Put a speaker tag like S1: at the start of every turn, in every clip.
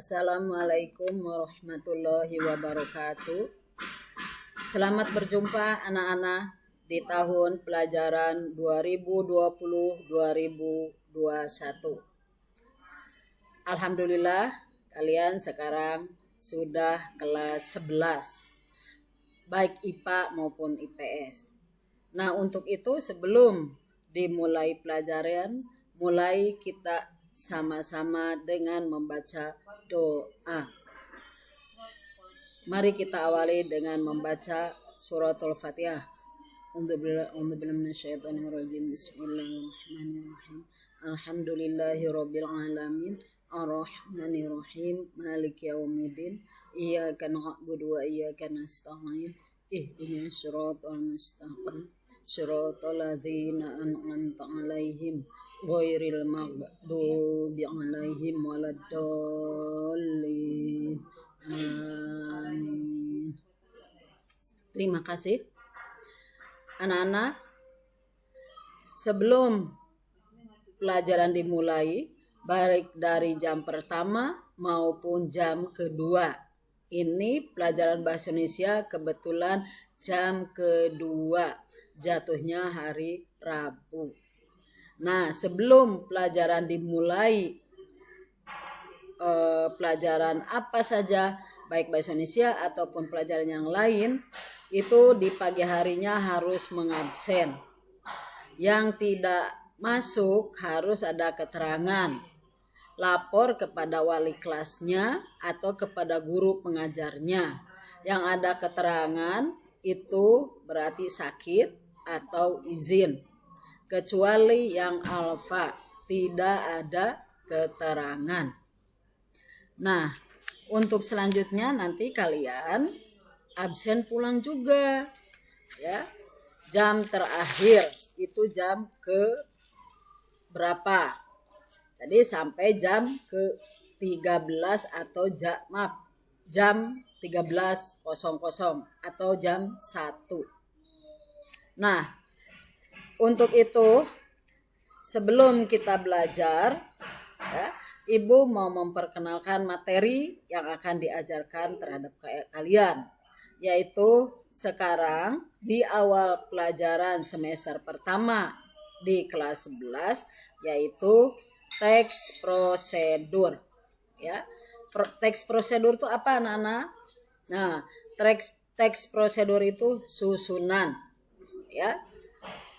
S1: Assalamualaikum warahmatullahi wabarakatuh. Selamat berjumpa anak-anak di tahun pelajaran 2020-2021. Alhamdulillah kalian sekarang sudah kelas 11, baik IPA maupun IPS. Nah, untuk itu sebelum dimulai pelajaran, mulai kita sama-sama dengan membaca doa. Mari kita awali dengan membaca suratul Fatihah. Bismillahirrahmanirrahim. Alhamdulillahirabbil alamin. Arrahmanirrahim. Maliki yaumiddin. Iyyaka na'budu wa iyyaka nasta'in. Ihdinas siratal mustaqim. Siratal ladzina an'amta 'alaihim ghairil maghdubi 'alaihim waladdallin. Amin. Terima kasih. Anak-anak, sebelum pelajaran dimulai, baik dari jam pertama maupun jam kedua, ini pelajaran bahasa Indonesia kebetulan jam kedua, jatuhnya hari Rabu. Nah, sebelum pelajaran dimulai, pelajaran apa saja, baik bahasa Indonesia ataupun pelajaran yang lain, itu di pagi harinya harus mengabsen. Yang tidak masuk harus ada keterangan, lapor kepada wali kelasnya atau kepada guru pengajarnya. Yang ada keterangan itu berarti sakit atau izin. Kecuali yang alfa, tidak ada keterangan. Nah, untuk selanjutnya nanti kalian absen pulang juga, ya. Jam terakhir itu jam ke berapa? Jadi sampai jam ke 13 atau jam 13.00 atau jam 1. Nah, untuk itu sebelum kita belajar, ya, Ibu mau memperkenalkan materi yang akan diajarkan terhadap kalian, yaitu sekarang di awal pelajaran semester pertama di kelas 11, yaitu teks prosedur. Ya, teks prosedur itu apa, anak-anak? Nah, teks prosedur itu susunan, ya.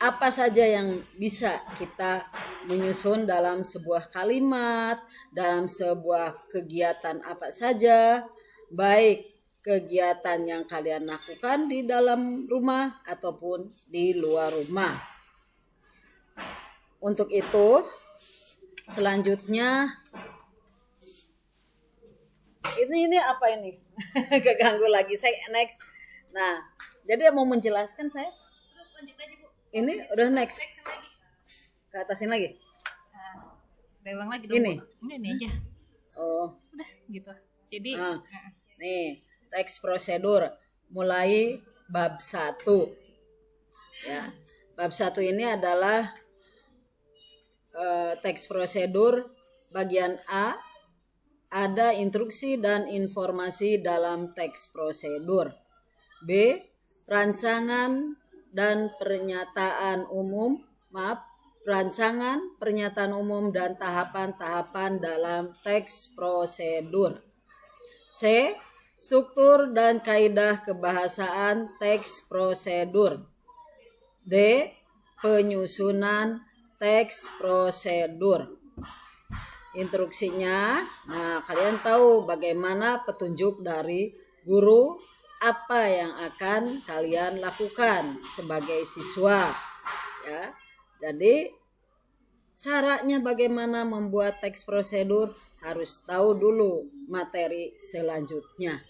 S1: Apa saja yang bisa kita menyusun dalam sebuah kalimat, dalam sebuah kegiatan apa saja, baik kegiatan yang kalian lakukan di dalam rumah ataupun di luar rumah. Untuk itu, selanjutnya ini apa ini? Keganggu lagi saya next. Nah, jadi mau menjelaskan saya. Lanjut aja, Bu. Ini udah next. Ke atasin lagi.
S2: Ulang lagi dong.
S1: Ini.
S2: Ini aja.
S1: Oh.
S2: Udah gitu. Jadi
S1: nih, teks prosedur mulai bab 1. Ya. Bab 1 ini adalah teks prosedur bagian A, ada instruksi dan informasi dalam teks prosedur. B, rancangan dan pernyataan umum, rancangan, pernyataan umum dan tahapan-tahapan dalam teks prosedur. C, struktur dan kaidah kebahasaan teks prosedur. D, penyusunan teks prosedur. Instruksinya, nah kalian tahu bagaimana petunjuk dari guru, apa yang akan kalian lakukan sebagai siswa, ya. Jadi caranya bagaimana membuat teks prosedur harus tahu dulu materi selanjutnya.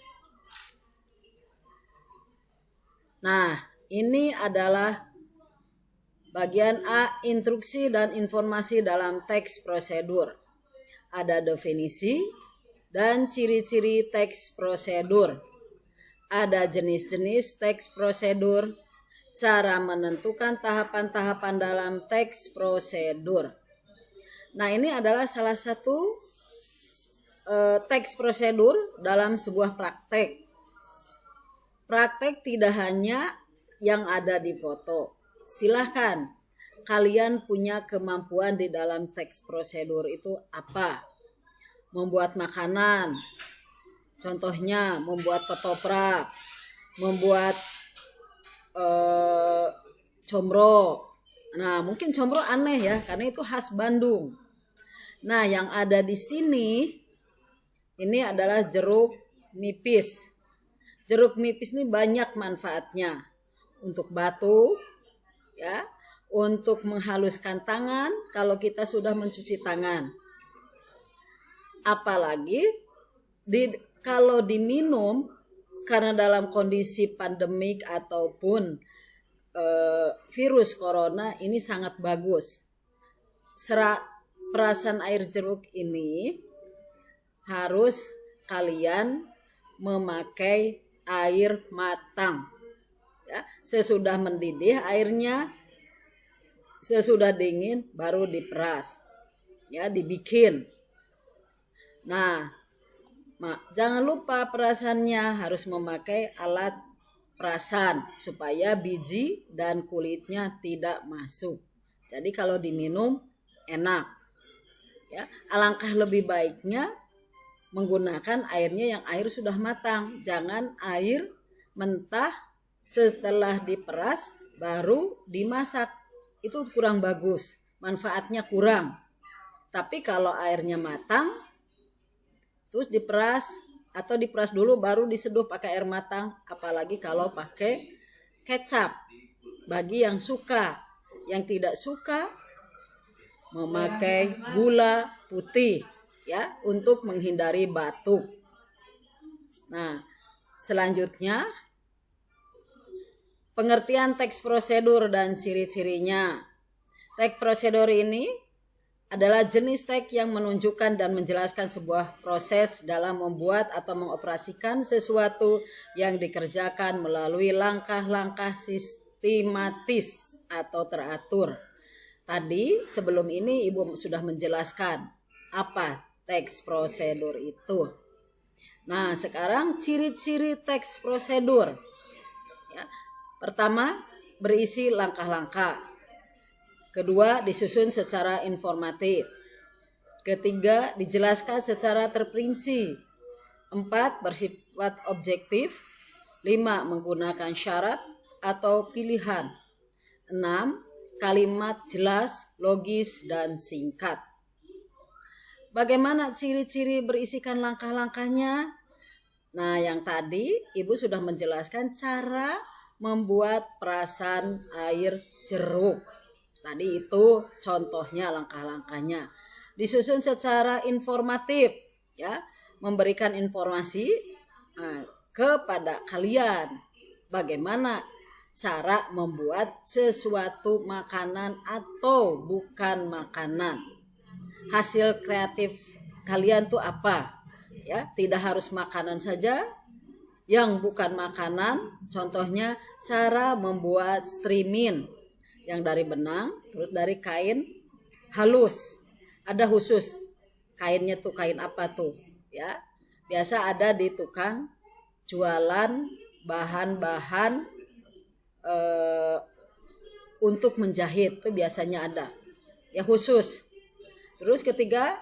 S1: Nah, ini adalah bagian A, instruksi dan informasi dalam teks prosedur. Ada definisi dan ciri-ciri teks prosedur. Ada jenis-jenis teks prosedur, cara menentukan tahapan-tahapan dalam teks prosedur. Nah, ini adalah salah satu teks prosedur dalam sebuah praktek. Praktek tidak hanya yang ada di foto. Silahkan kalian punya kemampuan di dalam teks prosedur itu apa? Membuat makanan, contohnya membuat ketoprak, membuat combro. Nah, mungkin combro aneh ya, karena itu khas Bandung. Nah, yang ada di sini ini adalah jeruk nipis. Jeruk nipis ini banyak manfaatnya untuk batuk, ya, untuk menghaluskan tangan kalau kita sudah mencuci tangan. Apalagi kalau diminum karena dalam kondisi pandemik ataupun virus corona ini sangat bagus. Perasan air jeruk ini harus kalian memakai air matang. Ya, sesudah mendidih airnya, sesudah dingin baru diperas. Ya, dibikin. Nah, jangan lupa perasannya harus memakai alat perasan supaya biji dan kulitnya tidak masuk. Jadi kalau diminum enak. Ya, alangkah lebih baiknya menggunakan airnya yang air sudah matang. Jangan air mentah setelah diperas baru dimasak. Itu kurang bagus. Manfaatnya kurang. Tapi kalau airnya matang terus diperas atau diperas dulu baru diseduh pakai air matang, apalagi kalau pakai kecap. Bagi yang suka, yang tidak suka memakai gula putih ya untuk menghindari batuk. Nah, selanjutnya pengertian teks prosedur dan ciri-cirinya. Teks prosedur ini adalah jenis teks yang menunjukkan dan menjelaskan sebuah proses dalam membuat atau mengoperasikan sesuatu yang dikerjakan melalui langkah-langkah sistematis atau teratur. Tadi sebelum ini Ibu sudah menjelaskan apa teks prosedur itu. Nah, sekarang ciri-ciri teks prosedur. Ya. Pertama, berisi langkah-langkah. Kedua, disusun secara informatif. Ketiga, dijelaskan secara terperinci. 4, bersifat objektif. 5, menggunakan syarat atau pilihan. 6, kalimat jelas, logis, dan singkat. Bagaimana ciri-ciri berisikan langkah-langkahnya? Nah, yang tadi Ibu sudah menjelaskan cara membuat perasan air jeruk. Tadi itu contohnya langkah-langkahnya. Disusun secara informatif, ya, memberikan informasi kepada kalian bagaimana cara membuat sesuatu makanan atau bukan makanan. Hasil kreatif kalian tuh apa? Ya, tidak harus makanan saja. Yang bukan makanan, contohnya cara membuat streaming yang dari benang, terus dari kain halus. Ada khusus kainnya tuh kain apa tuh? Ya, biasa ada di tukang jualan bahan-bahan untuk menjahit tuh biasanya ada. Ya khusus. Terus ketiga,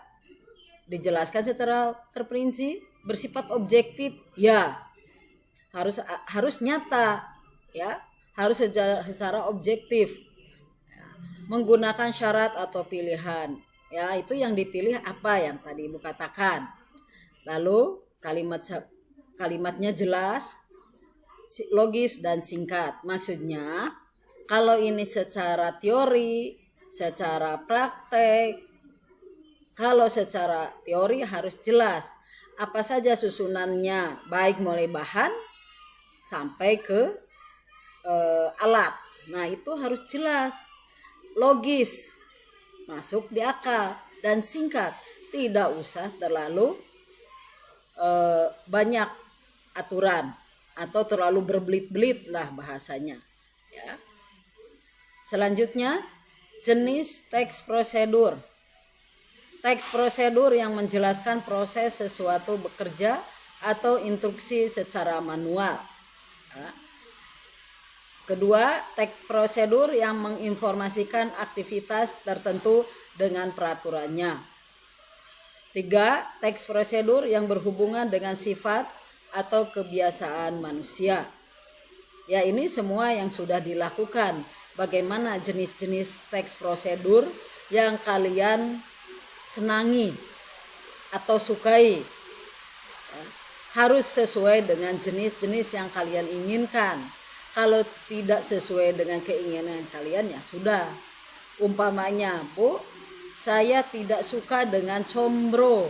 S1: dijelaskan secara terperinci, bersifat objektif. Ya, harus nyata, ya, harus secara objektif. Ya, menggunakan syarat atau pilihan. Ya, itu yang dipilih apa yang tadi Ibu katakan. Lalu kalimatnya jelas, logis dan singkat. Maksudnya, kalau ini secara teori, secara praktek, kalau secara teori harus jelas apa saja susunannya, baik mulai bahan sampai ke alat. Nah, itu harus jelas, logis, masuk di akal, dan singkat. Tidak usah terlalu banyak aturan atau terlalu berbelit-belit lah bahasanya. Ya. Selanjutnya, jenis teks prosedur. teks prosedur yang menjelaskan proses sesuatu bekerja atau instruksi secara manual. Kedua, teks prosedur yang menginformasikan aktivitas tertentu dengan peraturannya. Tiga, teks prosedur yang berhubungan dengan sifat atau kebiasaan manusia. Ya, ini semua yang sudah dilakukan. Bagaimana jenis-jenis teks prosedur yang kalian senangi atau sukai, ya, harus sesuai dengan jenis-jenis yang kalian inginkan. Kalau tidak sesuai dengan keinginan kalian, ya sudah. Umpamanya, Bu, saya tidak suka dengan combro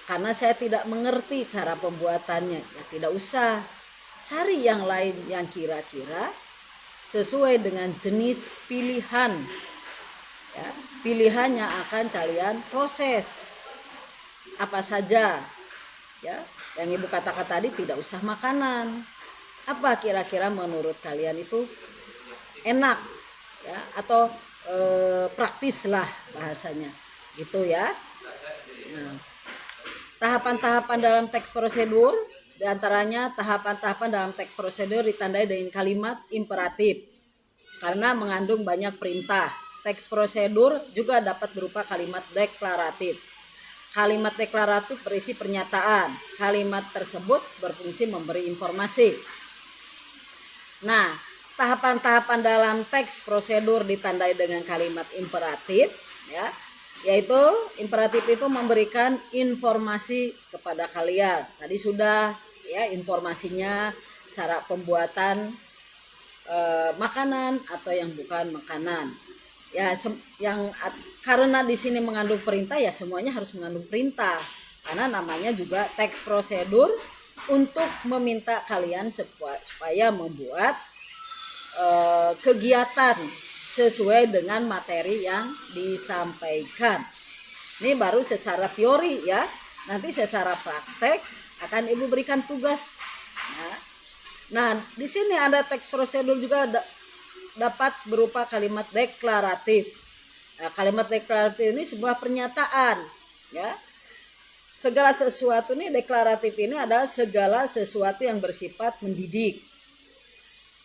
S1: karena saya tidak mengerti cara pembuatannya. Ya tidak usah, cari yang lain yang kira-kira sesuai dengan jenis pilihan. Ya, pilihannya akan kalian proses apa saja, ya. Yang ibu katakan tadi, tidak usah makanan. Apa kira-kira menurut kalian itu enak, ya, atau praktis lah bahasanya, gitu ya. Nah, tahapan-tahapan dalam teks prosedur, diantaranya tahapan-tahapan dalam teks prosedur ditandai dengan kalimat imperatif karena mengandung banyak perintah. Teks prosedur juga dapat berupa kalimat deklaratif. Kalimat deklaratif berisi pernyataan. Kalimat tersebut berfungsi memberi informasi. Nah, tahapan-tahapan dalam teks prosedur ditandai dengan kalimat imperatif, ya, yaitu imperatif itu memberikan informasi kepada kalian. Tadi sudah, ya, informasinya cara pembuatan makanan atau yang bukan makanan. Ya, karena di sini mengandung perintah, ya semuanya harus mengandung perintah. Karena namanya juga teks prosedur untuk meminta kalian supaya membuat kegiatan sesuai dengan materi yang disampaikan. Ini baru secara teori, ya. Nanti secara praktek akan ibu berikan tugas. Nah, di sini ada teks prosedur juga dapat berupa kalimat deklaratif. Nah, kalimat deklaratif ini sebuah pernyataan, ya. Segala sesuatu ini, deklaratif ini adalah segala sesuatu yang bersifat mendidik.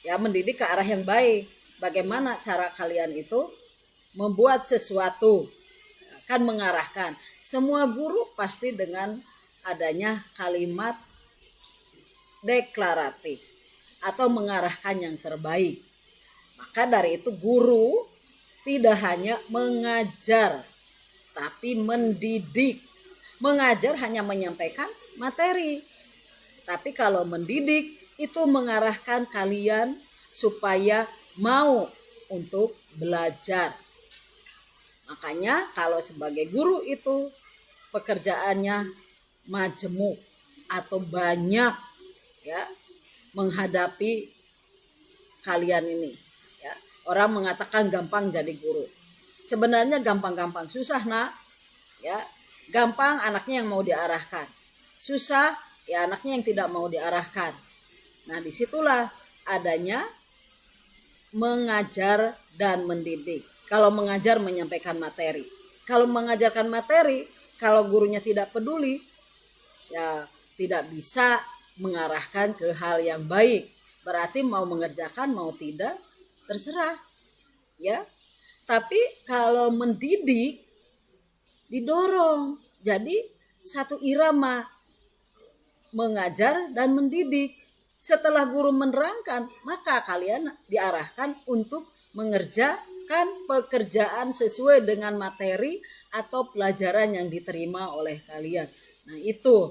S1: Ya, mendidik ke arah yang baik. Bagaimana cara kalian itu membuat sesuatu, akan mengarahkan. Semua guru pasti dengan adanya kalimat deklaratif atau mengarahkan yang terbaik. Maka dari itu guru tidak hanya mengajar, tapi mendidik. Mengajar hanya menyampaikan materi. Tapi kalau mendidik itu mengarahkan kalian supaya mau untuk belajar. Makanya kalau sebagai guru itu pekerjaannya majemuk atau banyak, ya, menghadapi kalian ini, ya. Orang mengatakan gampang jadi guru. Sebenarnya gampang-gampang, susah, Nak. Ya, gampang anaknya yang mau diarahkan. Susah ya anaknya yang tidak mau diarahkan. Nah, disitulah adanya mengajar dan mendidik. Kalau mengajar menyampaikan materi. Kalau mengajarkan materi, kalau gurunya tidak peduli, ya tidak bisa mengarahkan ke hal yang baik. Berarti mau mengerjakan mau tidak terserah, ya. Tapi kalau mendidik didorong. Jadi satu irama mengajar dan mendidik. Setelah guru menerangkan, maka kalian diarahkan untuk mengerjakan pekerjaan sesuai dengan materi atau pelajaran yang diterima oleh kalian. Nah, itu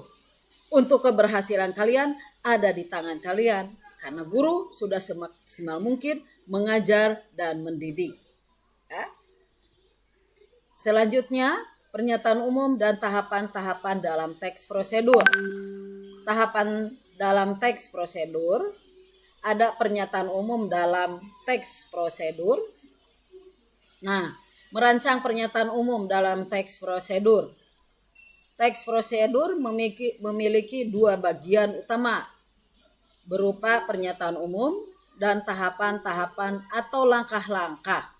S1: untuk keberhasilan kalian ada di tangan kalian. Karena guru sudah semaksimal mungkin mengajar dan mendidik. Ya. Selanjutnya, pernyataan umum dan tahapan-tahapan dalam teks prosedur. Tahapan dalam teks prosedur, ada pernyataan umum dalam teks prosedur. Nah, merancang pernyataan umum dalam teks prosedur. Teks prosedur memiliki dua bagian utama, berupa pernyataan umum dan tahapan-tahapan atau langkah-langkah.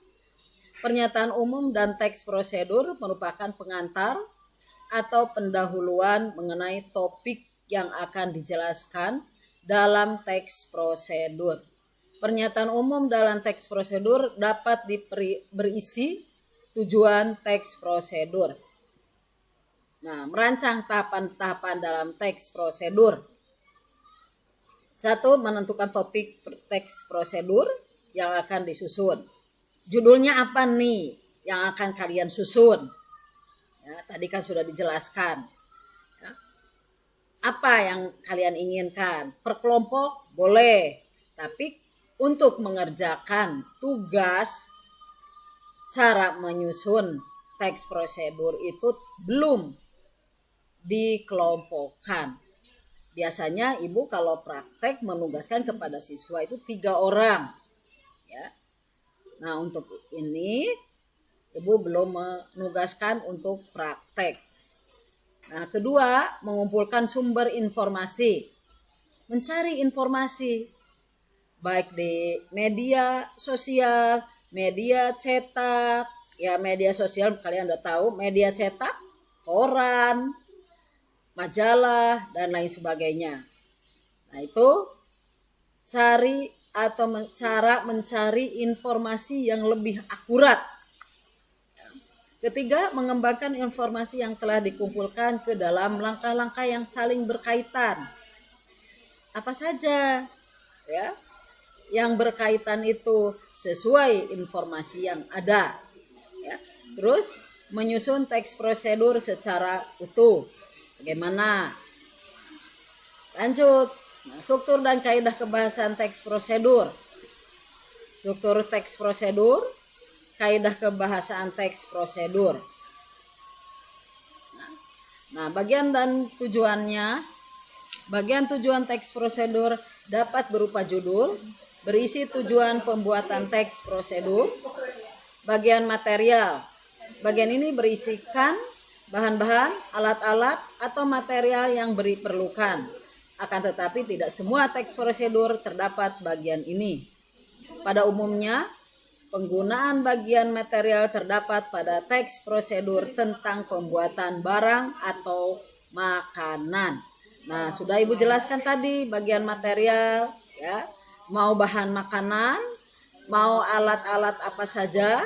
S1: Pernyataan umum dan teks prosedur merupakan pengantar atau pendahuluan mengenai topik yang akan dijelaskan dalam teks prosedur. Pernyataan umum dalam teks prosedur dapat berisi tujuan teks prosedur. Nah, merancang tahapan-tahapan dalam teks prosedur. 1. Menentukan topik teks prosedur yang akan disusun. Judulnya apa nih yang akan kalian susun? Ya, tadi kan sudah dijelaskan. Ya. Apa yang kalian inginkan? Per kelompok boleh, tapi untuk mengerjakan tugas cara menyusun teks prosedur itu belum dikelompokkan. Biasanya ibu kalau praktek menugaskan kepada siswa itu 3 orang. Ya. Nah, untuk ini ibu belum menugaskan untuk praktek. Nah, kedua, mengumpulkan sumber informasi. Mencari informasi baik di media sosial, media cetak. Ya, media sosial kalian udah tahu, media cetak, koran, majalah, dan lain sebagainya. Nah, itu cara mencari informasi yang lebih akurat. Ketiga, mengembangkan informasi yang telah dikumpulkan ke dalam langkah-langkah yang saling berkaitan. Apa saja ya yang berkaitan itu sesuai informasi yang ada. Ya. Terus menyusun teks prosedur secara utuh. Bagaimana? Lanjut. Nah, struktur dan kaidah kebahasaan teks prosedur. Struktur teks prosedur, kaidah kebahasaan teks prosedur. Nah, bagian tujuan teks prosedur dapat berupa judul, berisi tujuan pembuatan teks prosedur, bagian material. Bagian ini berisikan bahan-bahan, alat-alat, atau material yang diperlukan. Akan tetapi tidak semua teks prosedur terdapat bagian ini. Pada umumnya, penggunaan bagian material terdapat pada teks prosedur tentang pembuatan barang atau makanan. Nah, sudah ibu jelaskan tadi bagian material, ya. Mau bahan makanan, mau alat-alat apa saja.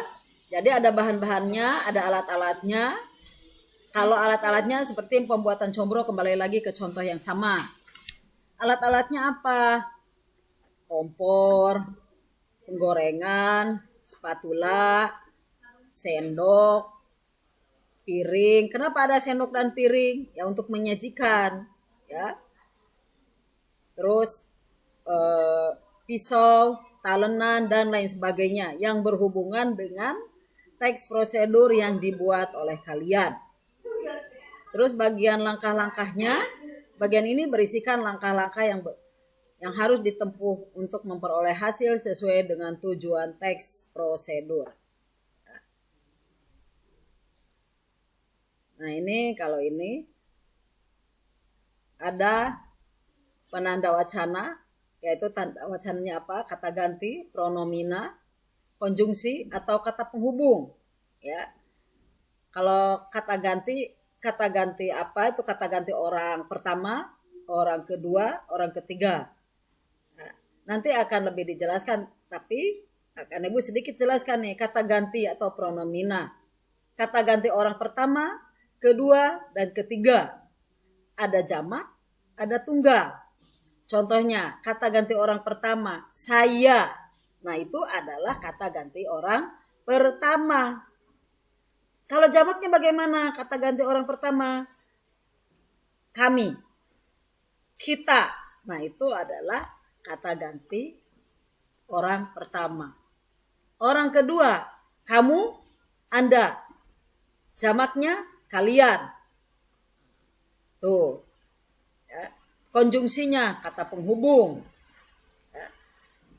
S1: Jadi ada bahan-bahannya, ada alat-alatnya. Kalau alat-alatnya seperti pembuatan combro, kembali lagi ke contoh yang sama. Alat-alatnya apa? Kompor, penggorengan, spatula, sendok, piring. Kenapa ada sendok dan piring? Ya untuk menyajikan, ya. Terus pisau, talenan, dan lain sebagainya yang berhubungan dengan teks prosedur yang dibuat oleh kalian. Terus bagian langkah-langkahnya. Bagian ini berisikan langkah-langkah yang harus ditempuh untuk memperoleh hasil sesuai dengan tujuan teks prosedur. Nah, kalau ini ada penanda wacana, yaitu tanda wacananya apa? Kata ganti, pronomina, konjungsi, atau kata penghubung. Ya. Kalau kata ganti apa? Itu kata ganti orang pertama, orang kedua, orang ketiga. Nah, nanti akan lebih dijelaskan, tapi akan ibu sedikit jelaskan nih kata ganti atau pronomina. Kata ganti orang pertama, kedua, dan ketiga. Ada jamak, ada tunggal. Contohnya, kata ganti orang pertama, saya. Nah, itu adalah kata ganti orang pertama. Kalau jamaknya bagaimana? Kata ganti orang pertama, kami, kita. Nah, itu adalah kata ganti orang pertama. Orang kedua, kamu, Anda. Jamaknya kalian. Tuh. Ya. Konjungsinya kata penghubung.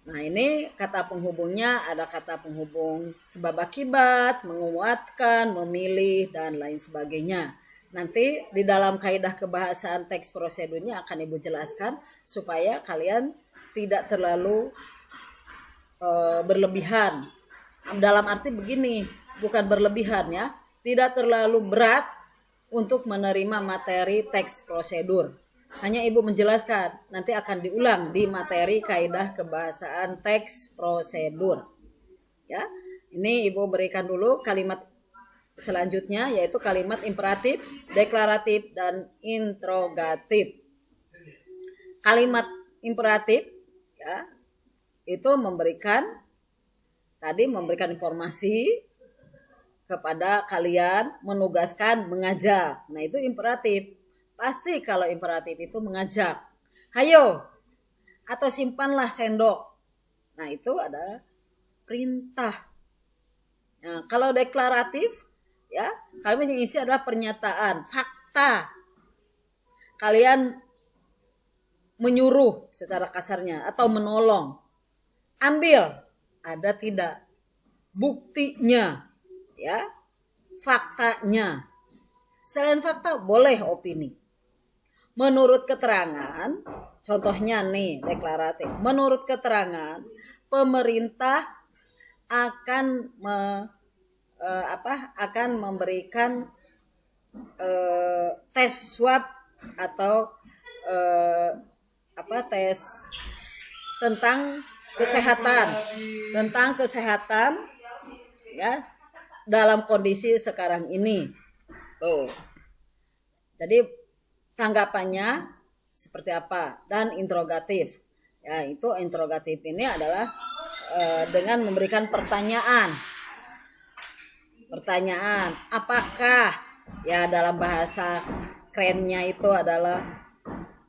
S1: Nah, ini kata penghubungnya ada kata penghubung sebab akibat, menguatkan, memilih, dan lain sebagainya. Nanti di dalam kaidah kebahasaan teks prosedurnya akan ibu jelaskan supaya kalian tidak terlalu berlebihan Dalam arti begini, bukan berlebihan ya, tidak terlalu berat untuk menerima materi teks prosedur. Hanya Ibu menjelaskan, nanti akan diulang di materi kaidah kebahasaan teks prosedur. Ya, ini Ibu berikan dulu kalimat selanjutnya, yaitu kalimat imperatif, deklaratif, dan interrogatif. Kalimat imperatif ya, itu memberikan informasi kepada kalian, menugaskan, mengajak. Nah, itu imperatif. Pasti kalau imperatif itu mengajak. Hayo, atau simpanlah sendok. Nah, itu adalah perintah. Nah, kalau deklaratif, ya, kalimat yang isi adalah pernyataan, fakta. Kalian menyuruh secara kasarnya atau menolong. Ambil, ada tidak? Buktinya, ya, faktanya. Selain fakta, boleh opini. Menurut keterangan, contohnya nih deklaratif. Menurut keterangan, pemerintah akan memberikan tes swab atau tes tentang kesehatan ya dalam kondisi sekarang ini. Tuh. Jadi tanggapannya seperti apa? Dan interrogatif. Ya, itu interrogatif ini adalah dengan memberikan pertanyaan. Pertanyaan, apakah ya dalam bahasa kerennya itu adalah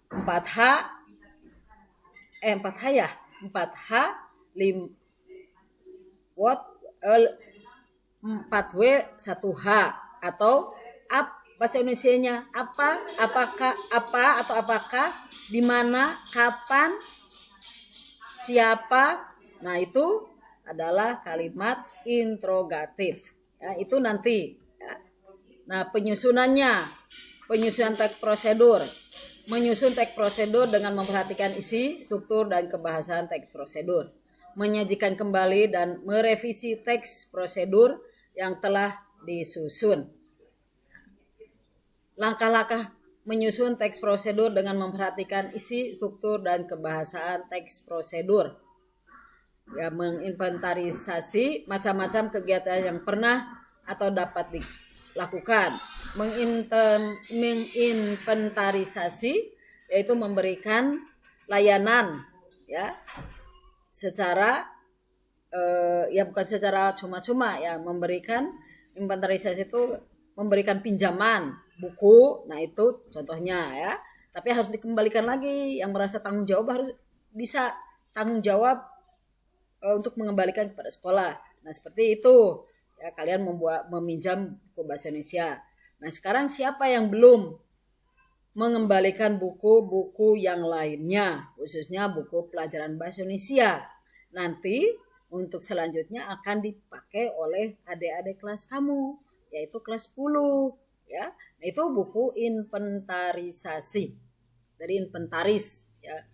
S1: 4H 4W 1H atau bahasa Indonesianya apakah, di mana, kapan, siapa. Nah, itu adalah kalimat interrogatif. Ya, itu nanti. Ya. Nah, penyusunan teks prosedur. Menyusun teks prosedur dengan memperhatikan isi, struktur, dan kebahasaan teks prosedur. Menyajikan kembali dan merevisi teks prosedur yang telah disusun. Langkah-langkah menyusun teks prosedur dengan memperhatikan isi, struktur, dan kebahasaan teks prosedur. Ya, menginventarisasi macam-macam kegiatan yang pernah atau dapat dilakukan. Menginventarisasi yaitu memberikan layanan ya secara bukan secara cuma-cuma ya, memberikan inventarisasi itu memberikan pinjaman buku. Nah, itu contohnya ya, tapi harus dikembalikan lagi. Yang merasa tanggung jawab harus bisa tanggung jawab untuk mengembalikan kepada sekolah. Nah, seperti itu ya, kalian meminjam buku bahasa Indonesia. Nah, sekarang siapa yang belum mengembalikan buku-buku yang lainnya, khususnya buku pelajaran bahasa Indonesia? Nanti untuk selanjutnya akan dipakai oleh adik-adik kelas kamu, yaitu kelas 10 ya. Nah, itu buku inventarisasi dari inventaris ya.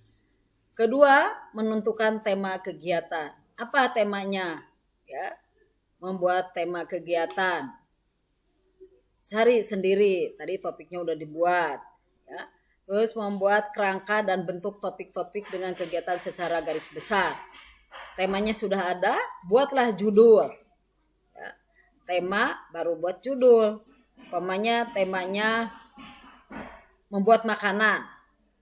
S1: Kedua, menentukan tema kegiatan. Apa temanya? Ya, membuat tema kegiatan. Cari sendiri, tadi topiknya udah dibuat ya. Terus membuat kerangka dan bentuk topik-topik dengan kegiatan secara garis besar. Temanya sudah ada, buatlah judul ya. Tema baru buat judul. Temanya membuat makanan.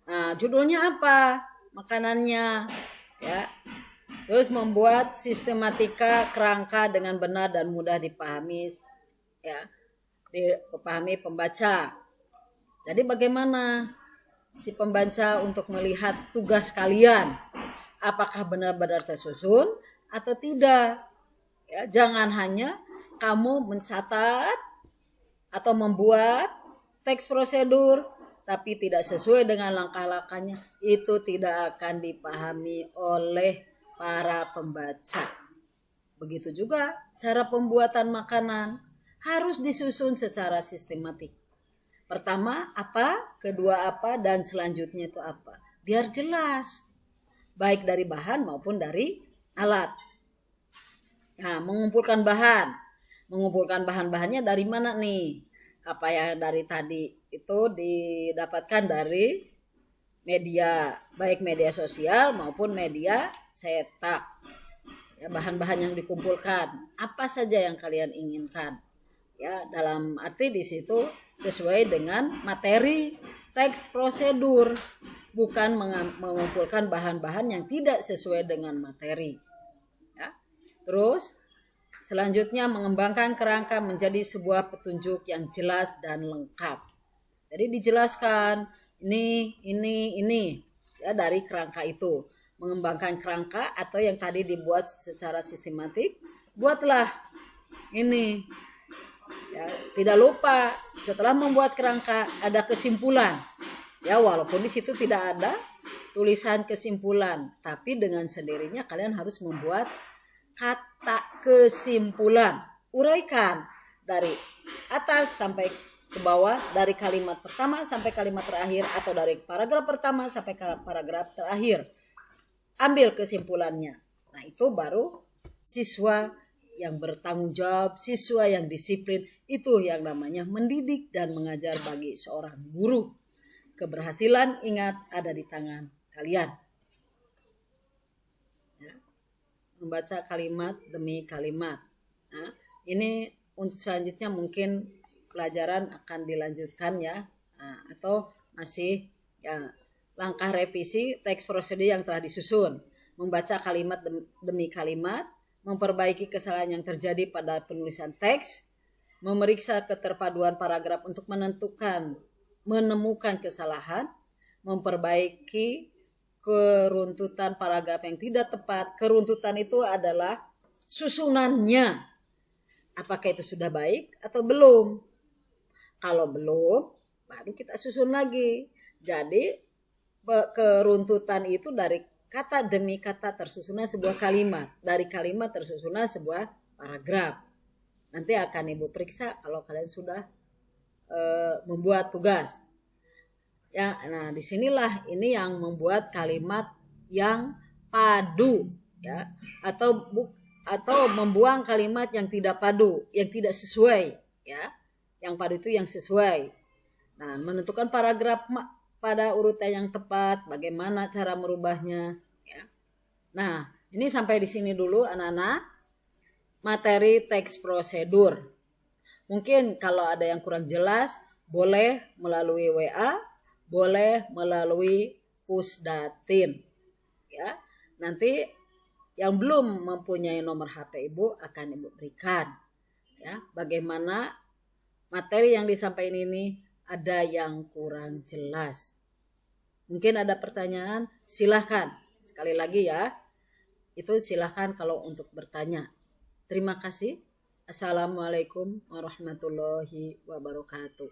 S1: Nah, judulnya apa? Makanannya ya. Terus membuat sistematika kerangka dengan benar dan mudah dipahami ya, dipahami pembaca. Jadi bagaimana si pembaca untuk melihat tugas kalian, apakah benar-benar tersusun atau tidak ya. Jangan hanya kamu mencatat atau membuat teks prosedur tapi tidak sesuai dengan langkah-langkahnya. Itu tidak akan dipahami oleh para pembaca. Begitu juga cara pembuatan makanan harus disusun secara sistematik. Pertama apa, kedua apa, dan selanjutnya itu apa. Biar jelas, baik dari bahan maupun dari alat. Nah, mengumpulkan bahan. Mengumpulkan bahan-bahannya dari mana nih? Apa yang dari tadi itu didapatkan dari media, baik media sosial maupun media cetak. Ya, bahan-bahan yang dikumpulkan, apa saja yang kalian inginkan. Ya, dalam arti di situ sesuai dengan materi teks prosedur, bukan mengumpulkan bahan-bahan yang tidak sesuai dengan materi. Ya. Terus selanjutnya mengembangkan kerangka menjadi sebuah petunjuk yang jelas dan lengkap. Jadi dijelaskan ini ya dari kerangka itu. Mengembangkan kerangka atau yang tadi dibuat secara sistematik, buatlah ini. Ya, tidak lupa setelah membuat kerangka ada kesimpulan. Ya, walaupun di situ tidak ada tulisan kesimpulan, tapi dengan sendirinya kalian harus membuat kata kesimpulan. Uraikan dari atas sampai ke bawah, dari kalimat pertama sampai kalimat terakhir, atau dari paragraf pertama sampai paragraf terakhir. Ambil kesimpulannya. Nah, itu baru siswa yang bertanggung jawab, siswa yang disiplin. Itu yang namanya mendidik dan mengajar bagi seorang guru. Keberhasilan, ingat, ada di tangan kalian. Ya. Membaca kalimat demi kalimat. Nah, ini untuk selanjutnya mungkin pelajaran akan dilanjutkan ya, atau masih ya, langkah revisi teks prosedur yang telah disusun. Membaca kalimat demi kalimat, memperbaiki kesalahan yang terjadi pada penulisan teks, memeriksa keterpaduan paragraf untuk menemukan kesalahan, memperbaiki keruntutan paragraf yang tidak tepat. Keruntutan itu adalah susunannya. Apakah itu sudah baik atau belum? Kalau belum, baru kita susun lagi. Jadi keruntutan itu dari kata demi kata tersusunnya sebuah kalimat. Dari kalimat tersusunnya sebuah paragraf. Nanti akan Ibu periksa kalau kalian sudah membuat tugas. Ya, nah disinilah ini yang membuat kalimat yang padu, ya, atau membuang kalimat yang tidak padu, yang tidak sesuai, ya. Yang padu itu yang sesuai. Nah, menentukan paragraf pada urutan yang tepat, bagaimana cara merubahnya, ya. Nah, ini sampai di sini dulu anak-anak. Materi teks prosedur. Mungkin kalau ada yang kurang jelas, boleh melalui WA, boleh melalui Pusdatin. Ya. Nanti yang belum mempunyai nomor HP Ibu akan Ibu berikan. Ya, bagaimana materi yang disampaikan ini ada yang kurang jelas. Mungkin ada pertanyaan, silahkan. Sekali lagi ya, itu silahkan kalau untuk bertanya. Terima kasih. Assalamualaikum warahmatullahi wabarakatuh.